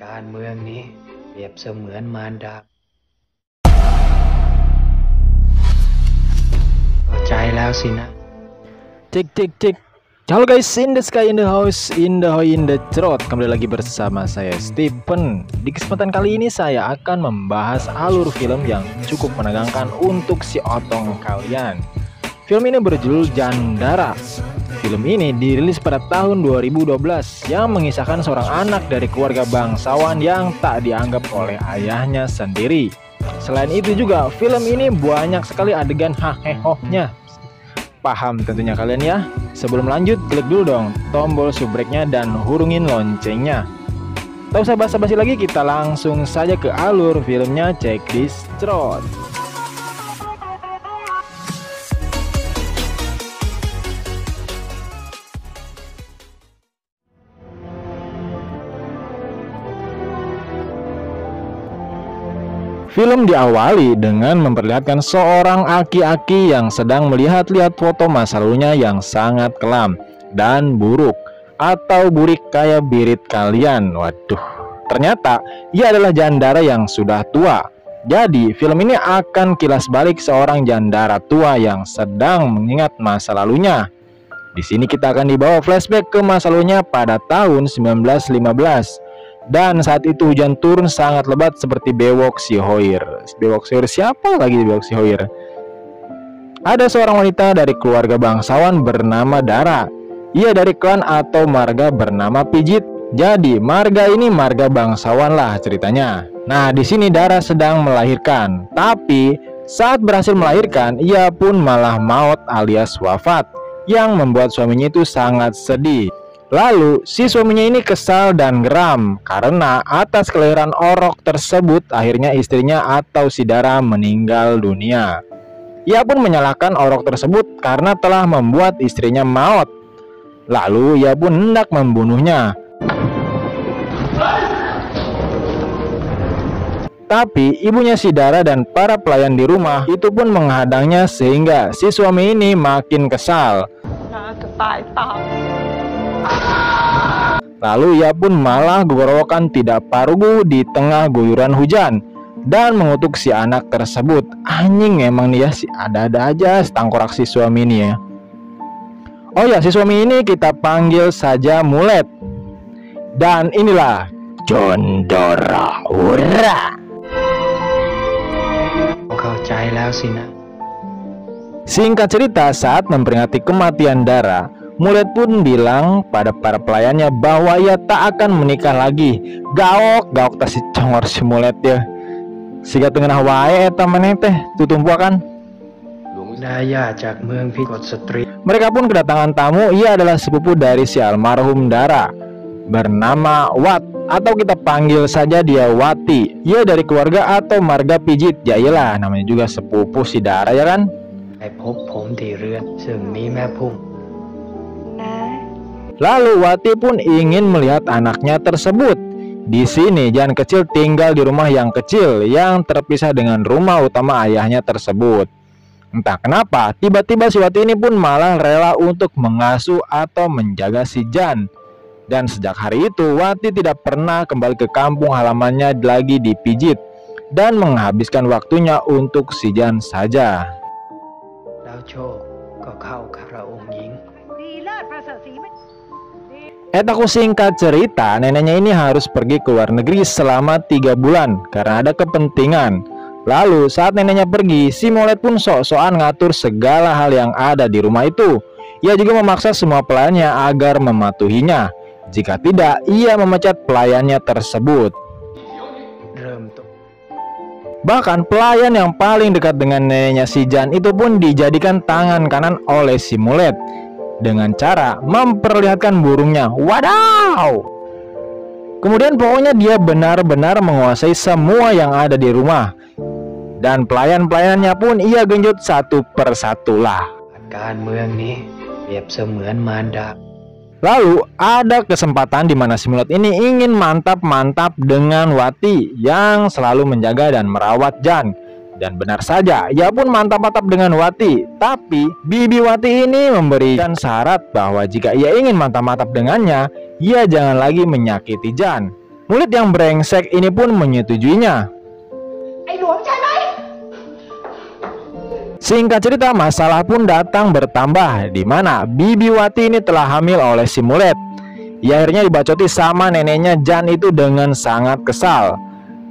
การเมืองนี้เปรียบเสมือนมารดาเข้าใจแล้วสินะ Cek cek cek. Halo guys, in the sky, in the house, in the hoy, in the throat. Kembali lagi bersama saya Stephen. Di kesempatan kali ini saya akan membahas alur film yang cukup menegangkan untuk si otong kalian. Film ini berjudul Jandara. Film ini dirilis pada tahun 2012 yang mengisahkan seorang anak dari keluarga bangsawan yang tak dianggap oleh ayahnya sendiri. Selain itu juga film ini banyak sekali adegan hahehohnya. Paham tentunya kalian ya. Sebelum lanjut, klik dulu dong tombol subrek-nya dan hurungin loncengnya. Tak usah basa-basi lagi, kita langsung saja ke alur filmnya. Check this out. Film diawali dengan memperlihatkan seorang aki-aki yang sedang melihat-lihat foto masa lalunya yang sangat kelam dan buruk atau burik kayak birit kalian. Waduh, ternyata ia adalah jandara yang sudah tua. Jadi film ini akan kilas balik seorang jandara tua yang sedang mengingat masa lalunya. Di sini kita akan dibawa flashback ke masa lalunya pada tahun 1915. Dan saat itu hujan turun sangat lebat seperti bewok Sihoir. Bewok Sihoir siapa lagi bewok Sihoir? Ada seorang wanita dari keluarga bangsawan bernama Dara. Ia dari klan atau marga bernama Pijit. Jadi marga ini marga bangsawan lah ceritanya. Nah, di sini Dara sedang melahirkan. Tapi saat berhasil melahirkan, ia pun malah maut alias wafat, yang membuat suaminya itu sangat sedih. Lalu si suaminya ini kesal dan geram karena atas kelahiran orok tersebut akhirnya istrinya atau si Dara meninggal dunia. Ia pun menyalahkan orok tersebut karena telah membuat istrinya maut. Lalu ia pun hendak membunuhnya. Tapi ibunya si Dara dan para pelayan di rumah itu pun menghadangnya sehingga si suami ini makin kesal. Lalu ia pun malah gorowokan tidak parugu di tengah guyuran hujan dan mengutuk si anak tersebut. Anjing emang nih ya, si ada-ada aja tangkorak si suami ini ya. Oh ya, si suami ini kita panggil saja Mulet. Dan inilah Jandara. Hurra! เข้าใจแล้วสินะ Singkat cerita, saat memperingati kematian Dara, Mulet pun bilang pada para pelayannya bahwa ia tak akan menikah lagi. Gaok tas si congor si Mulet ya. Siga tengah wae eta maneh teh tutumpu kan. ดายาจากเมืองพิกดสตรี Mereka pun kedatangan tamu. Ia adalah sepupu dari si almarhum Dara bernama Wat, atau kita panggil saja dia Wati. Ia dari keluarga atau marga Pijit. Ya iyalah, namanya juga sepupu si Dara ya kan. ไปพบผมที่เรือนซึ่งมีแม่พุ่ม Lalu Wati pun ingin melihat anaknya tersebut. Di sini Jan kecil tinggal di rumah yang kecil yang terpisah dengan rumah utama ayahnya tersebut. Entah kenapa tiba-tiba si Wati ini pun malah rela untuk mengasuh atau menjaga si Jan. Dan sejak hari itu Wati tidak pernah kembali ke kampung halamannya lagi di Pijit dan menghabiskan waktunya untuk si Jan saja. แล้วโชคก็เข้าคารองค์หญิง Aku singkat cerita, neneknya ini harus pergi ke luar negeri selama 3 bulan karena ada kepentingan. Lalu saat neneknya pergi, si Mulet pun sok-sokan ngatur segala hal yang ada di rumah itu. Ia juga memaksa semua pelayannya agar mematuhinya. Jika tidak, ia memecat pelayannya tersebut. เริ่มต้น Bahkan pelayan yang paling dekat dengan neneknya si Jan itu pun dijadikan tangan kanan oleh si Mulet dengan cara memperlihatkan burungnya. Wadaw! Kemudian pokoknya dia benar-benar menguasai semua yang ada di rumah. Dan pelayan-pelayannya pun ia genjot satu persatu lah. การเมืองนี้เปรียบเสมือนมารดา Lalu ada kesempatan di mana si Mulet ini ingin mantap-mantap dengan Wati yang selalu menjaga dan merawat Jan. Dan benar saja, ia pun mantap-mantap dengan Wati. Tapi Bibi Wati ini memberikan syarat bahwa jika ia ingin mantap-mantap dengannya, ia jangan lagi menyakiti Jan. Murid yang brengsek ini pun menyetujuinya. Singkat cerita, masalah pun datang bertambah, di mana Bibi Wati ini telah hamil oleh si Mulet. Ia akhirnya dibacoti sama neneknya Jan itu dengan sangat kesal.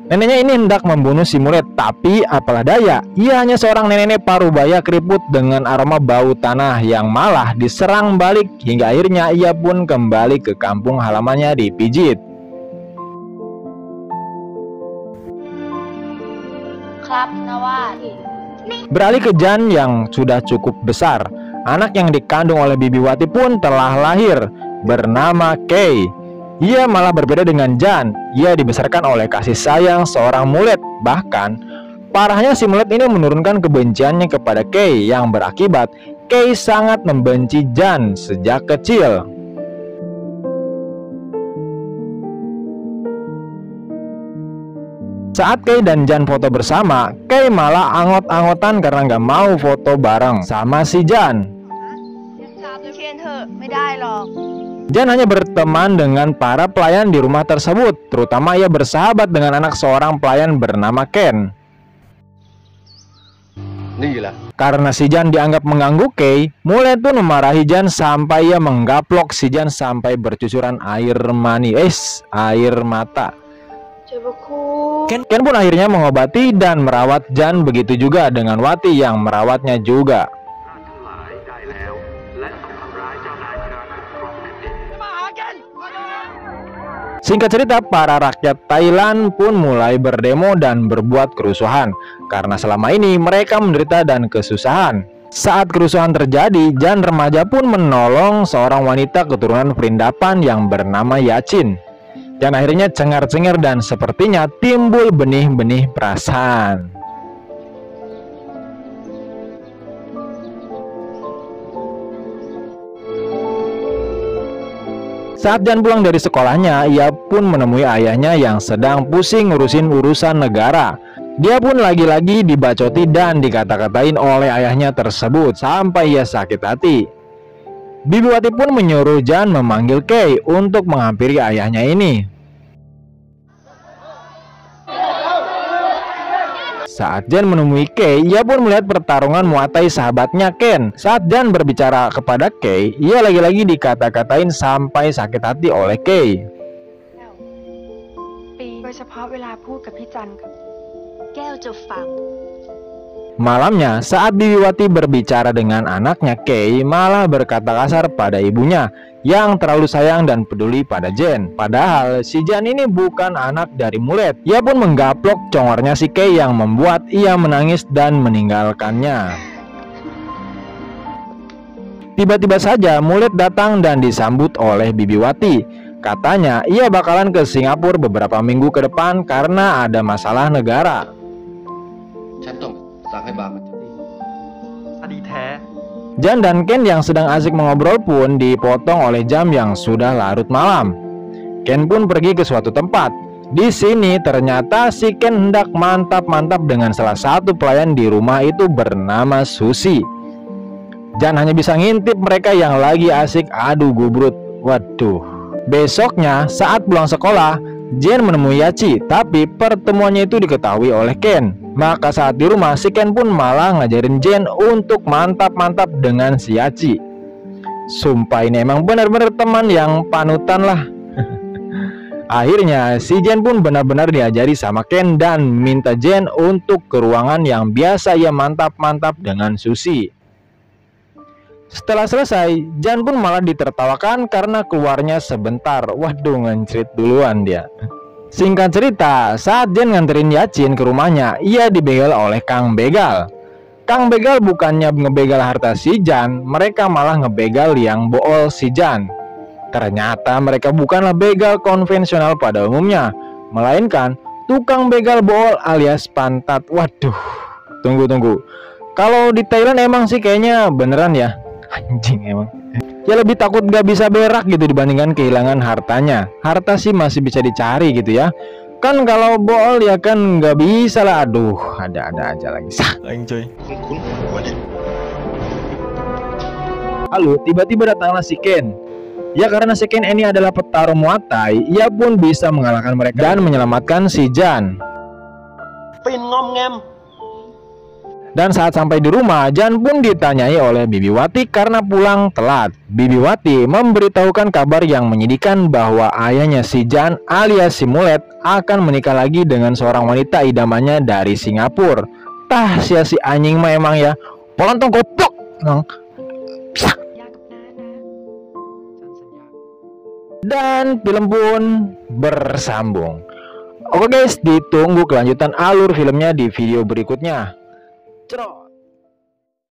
Neneknya ini hendak membunuh si Mulet, tapi apalah daya, ia hanya seorang nenek parubaya keriput dengan aroma bau tanah yang malah diserang balik, hingga akhirnya ia pun kembali ke kampung halamannya di Pijit. Beralih ke Jan yang sudah cukup besar, anak yang dikandung oleh Bibi Wati pun telah lahir, bernama Kay. Ia malah berbeda dengan Jan. Ia dibesarkan oleh kasih sayang seorang Mulet. Bahkan parahnya si Mulet ini menurunkan kebenciannya kepada Kay, yang berakibat Kay sangat membenci Jan sejak kecil. Saat Kay dan Jan foto bersama, Kay malah angot-angotan karena nggak mau foto bareng sama si Jan. Jan hanya berteman dengan para pelayan di rumah tersebut, terutama ia bersahabat dengan anak seorang pelayan bernama Ken. Karena si Jan dianggap mengganggu Kay, Mulet pun memarahi Jan sampai ia menggaplok si Jan sampai bercucuran air mata. Ken pun akhirnya mengobati dan merawat Jan, begitu juga dengan Wati yang merawatnya juga. Singkat cerita, para rakyat Thailand pun mulai berdemo dan berbuat kerusuhan karena selama ini mereka menderita dan kesusahan. Saat kerusuhan terjadi, Jan remaja pun menolong seorang wanita keturunan Perindapan yang bernama Yacin. Dan akhirnya cengar-cengir dan sepertinya timbul benih-benih perasaan. Saat Jan pulang dari sekolahnya, ia pun menemui ayahnya yang sedang pusing ngurusin urusan negara. Dia pun lagi-lagi dibacoti dan dikata-katain oleh ayahnya tersebut sampai ia sakit hati. Bibi Wati pun menyuruh Jan memanggil Kay untuk menghampiri ayahnya ini. Saat Jan menemui Kay, ia pun melihat pertarungan Muay Thai sahabatnya Ken. Saat Jan berbicara kepada Kay, ia lagi-lagi dikata-katain sampai sakit hati oleh Kay. Malamnya, saat Bibi Wati berbicara dengan anaknya, Kay malah berkata kasar pada ibunya yang terlalu sayang dan peduli pada Jan. Padahal si Jan ini bukan anak dari Mulet. Ia pun menggaplok congornya si Kay yang membuat ia menangis dan meninggalkannya. Tiba-tiba saja Mulet datang dan disambut oleh Bibi Wati. Katanya ia bakalan ke Singapura beberapa minggu ke depan karena ada masalah negara. Jan dan Ken yang sedang asik mengobrol pun dipotong oleh jam yang sudah larut malam. Ken pun pergi ke suatu tempat. Di sini ternyata si Ken hendak mantap-mantap dengan salah satu pelayan di rumah itu bernama Susi. Jan hanya bisa ngintip mereka yang lagi asik adu gubrut. Waduh. Besoknya saat pulang sekolah, Jan menemui Yachi, tapi pertemuannya itu diketahui oleh Ken. Maka saat di rumah, si Ken pun malah ngajarin Jan untuk mantap-mantap dengan si Yachi. Sumpah ini emang benar-benar teman yang panutan lah. Akhirnya si Jan pun benar-benar diajari sama Ken dan minta Jan untuk ke ruangan yang biasa ia mantap-mantap dengan Susi. Setelah selesai, Jan pun malah ditertawakan karena keluarnya sebentar. Waduh, ngencrit duluan dia. Singkat cerita, saat Jan nganterin Yacin ke rumahnya, ia dibegal oleh Kang Begal. Kang Begal bukannya ngebegal harta si Jan, mereka malah ngebegal yang bool si Jan. Ternyata mereka bukanlah begal konvensional pada umumnya, melainkan tukang begal bool alias pantat. Waduh, tunggu. Kalau di Thailand emang sih kayaknya beneran ya. Anjing emang. Ya lebih takut gak bisa berak gitu dibandingkan kehilangan hartanya. Harta sih masih bisa dicari gitu ya. Kan kalau bool ya kan gak bisa lah. Aduh, ada-ada aja lagi. Anjay. Lalu tiba-tiba datanglah si Ken. Ya karena si Ken ini adalah petarung Muay Thai, ia pun bisa mengalahkan mereka dan menyelamatkan si Jan. Pin ngom ngem. Dan saat sampai di rumah, Jan pun ditanyai oleh Bibi Wati karena pulang telat. Bibi Wati memberitahukan kabar yang menyedihkan bahwa ayahnya si Jan alias si Mulet akan menikah lagi dengan seorang wanita idamannya dari Singapura. Tah sia si anjing mah emang ya. Polontong goblok. Dan film pun bersambung. Oke guys, ditunggu kelanjutan alur filmnya di video berikutnya. Cerot.